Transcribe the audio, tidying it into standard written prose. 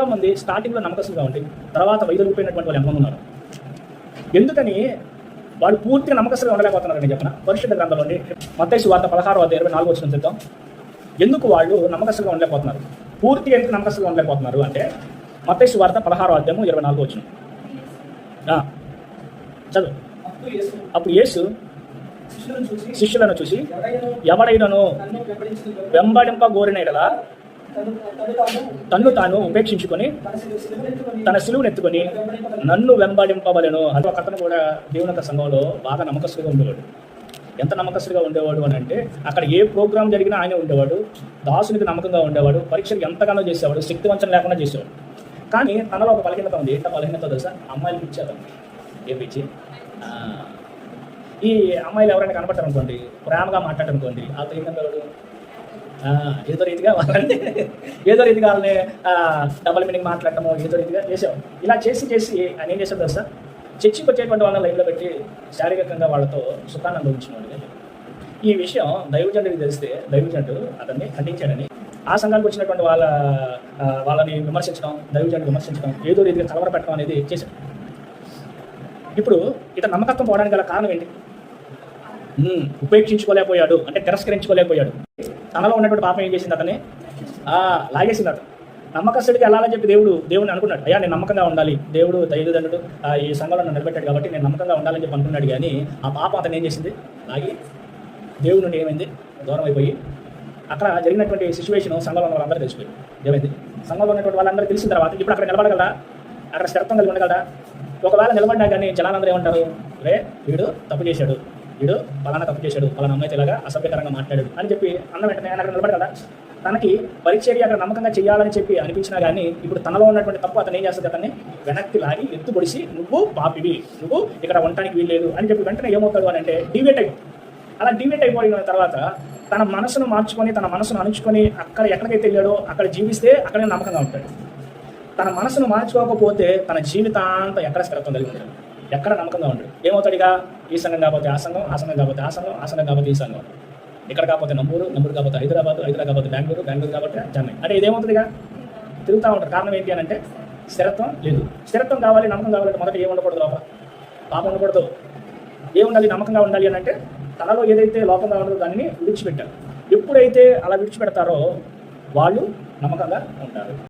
చాలామంది స్టార్టింగ్లో నమ్మకస్తులుగా ఉండి తర్వాత వైదొలిగిపోయినటువంటి వాళ్ళు ఎంతమంది ఉన్నారు. ఎందుకని వాళ్ళు పూర్తిగా నమ్మకస్తులుగా ఉండలేకపోతున్నారని చెప్పిన పరిశుద్ధ గ్రంథంలోని మత్తయి సువార్త 16:24 చూద్దాం. ఎందుకు వాళ్ళు నమ్మకస్తులుగా ఉండలేకపోతున్నారు, పూర్తిగా ఎందుకు నమ్మకస్తులుగా ఉండలేకపోతున్నారు అంటే మత్తయి సువార్త 16:24 చదువు. అప్పుడు యేసు శిష్యులను చూసి ఎవడైనను వెంబడింపగోరిన యెడల తన్ను తాను ఉపేక్షించుకొని తన సిలువను ఎత్తుకొని నన్ను వెంబడింపవలెను. అది ఒక అతను కూడా దేవుని యొక్క సంఘంలో బాగా నమ్మకస్తులుగా ఉండేవాడు. ఎంత నమ్మకస్తులుగా ఉండేవాడు అని అంటే అక్కడ ఏ ప్రోగ్రామ్ జరిగినా ఆయన ఉండేవాడు, దాసునికి నమ్మకంగా ఉండేవాడు, పరీక్షలు ఎంతగానో చేసేవాడు, శక్తివంచన లేకుండా చేసేవాడు. కానీ తనలో ఒక బలహీనత ఉంది. ఎంత బలహీనత తెలుసా? అమ్మాయిలకి ఇచ్చారు. ఏం పిచ్చి? ఈ అమ్మాయిలు ఎవరైనా కనపడ్డారు అనుకోండి, ప్రేమగా మాట్లాడనుకోండి, వాళ్ళతో ఏంటంటాడు, ఏదో రీతిగా వాళ్ళని వాళ్ళని డబల్ మీనింగ్ మాట్లాడటము, ఏదో రీతిగా చేసేవాడు. ఇలా చేసి ఆయన ఏం చేశాడు తెలుసా? చర్చికి వచ్చేటువంటి వాళ్ళని లైన్లో పెట్టి శారీరకంగా వాళ్ళతో సుఖాన్ని అనుభవించినవాడు. ఈ విషయం దైవజనుడికి తెలిస్తే దైవజనుడు అతన్ని ఖండించాడని, ఆ సంఘానికి వచ్చినటువంటి వాళ్ళని విమర్శించడం, దైవజనుడు విమర్శించడం, ఏదో రీతిగా కలవరపెట్టడం అనేది చేశాడు. ఇప్పుడు ఇతను నమ్మకత్వం పోవడానికి గల కారణం ఏంటి? ఉపేక్షించుకోలేకపోయాడు, అంటే తిరస్కరించుకోలేకపోయాడు. తనలో ఉన్నటువంటి పాపం ఏం చేసింది? అతన్ని లాగేసింది. అతను నమ్మకస్తుడికి వెళ్ళాలని చెప్పి దేవుడిని అనుకున్నాడు. అయ్యా నేను నమ్మకంగా ఉండాలి, దేవుడు దైవజనుడు ఈ సంఘంలో నన్ను నిలబెట్టాడు కాబట్టి నేను నమ్మకంగా ఉండాలని చెప్పి అనుకున్నాడు. కానీ ఆ పాపం అతను ఏం చేసింది? లాగి దేవుడి నుండి ఏమైంది? దూరం అయిపోయి అక్కడ జరిగినటువంటి సిచ్యువేషన్ సంఘంలో ఉన్న వాళ్ళందరూ తెలిసిపోయింది. ఏమైంది? సంఘంలో ఉన్నటువంటి వాళ్ళందరూ తెలిసిన తర్వాత ఇప్పుడు అక్కడ నిలబడగలరా? అక్కడ స్థిరత్వం కలిగి ఉండగలరా? ఒకవేళ నిలబడినా కానీ జనాలందరూ ఏమంటారు? వీడు తప్పు చేశాడు, వీడు పలానా తప్పు చేశాడు, పలానా అమ్మాయితో ఇలాగా అసభ్యకరంగా మాట్లాడాడు అని చెప్పి అన్న వెంటనే ఆయన అక్కడ నిలబడగలరా? తనకి పరిచర్య అక్కడ నమ్మకంగా చేయాలని చెప్పి అనిపించినా కానీ ఇప్పుడు తనలో ఉన్నటువంటి తప్పు అతను ఏం చేస్తుంది? అతన్ని వెనక్కి లాగి ఎత్తు పొడిసి నువ్వు పాపివి, నువ్వు ఇక్కడ ఉండటానికి వీల్లేదు అని చెప్పి వెంటనే ఏమవుతాడు అని అంటే డివేట్ అయిపోతుంది. అలా డివేట్ అయిపోయిన తర్వాత తన మనసును మార్చుకొని, తన మనసును అణుచుకొని అక్కడ ఎక్కడికైతే వెళ్ళాడో అక్కడ జీవిస్తే అక్కడే నమ్మకంగా ఉంటాడు. తన మనసును మార్చుకోకపోతే తన జీవితాంతం ఎక్కడ స్థిరత్వం కలిగి ఉంటాడు, ఎక్కడ నమ్మకంగా ఉంటాడు. ఏమవుతాడు? ఇక ఈ సంఘం కాకపోతే ఆ సంఘం, ఆ సంఘం కాకపోతే ఆ సంఘం, ఆ సంఘం కాకపోతే ఈ సంఘం, ఇక్కడ కాకపోతే నంబూరు కాకపోతే హైదరాబాద్ కాకపోతే బెంగళూరు కాకపోతే చెన్నై, అంటే ఇదేమవుతుంది? ఇక తిరుగుతూ ఉంటారు. కారణం ఏంటి అని అంటే స్థిరత్వం లేదు. స్థిరత్వం కావాలి, నమ్మకం కావాలంటే మొదట ఏమి ఉండకూడదు? లోపల పాపం ఉండకూడదు. ఏముండాలి? నమ్మకంగా ఉండాలి అని అంటే తనలో ఏదైతే లోపంగా ఉండదో దానిని విడిచిపెట్టారు. ఎప్పుడైతే అలా విడిచిపెడతారో వాళ్ళు నమ్మకంగా ఉంటారు.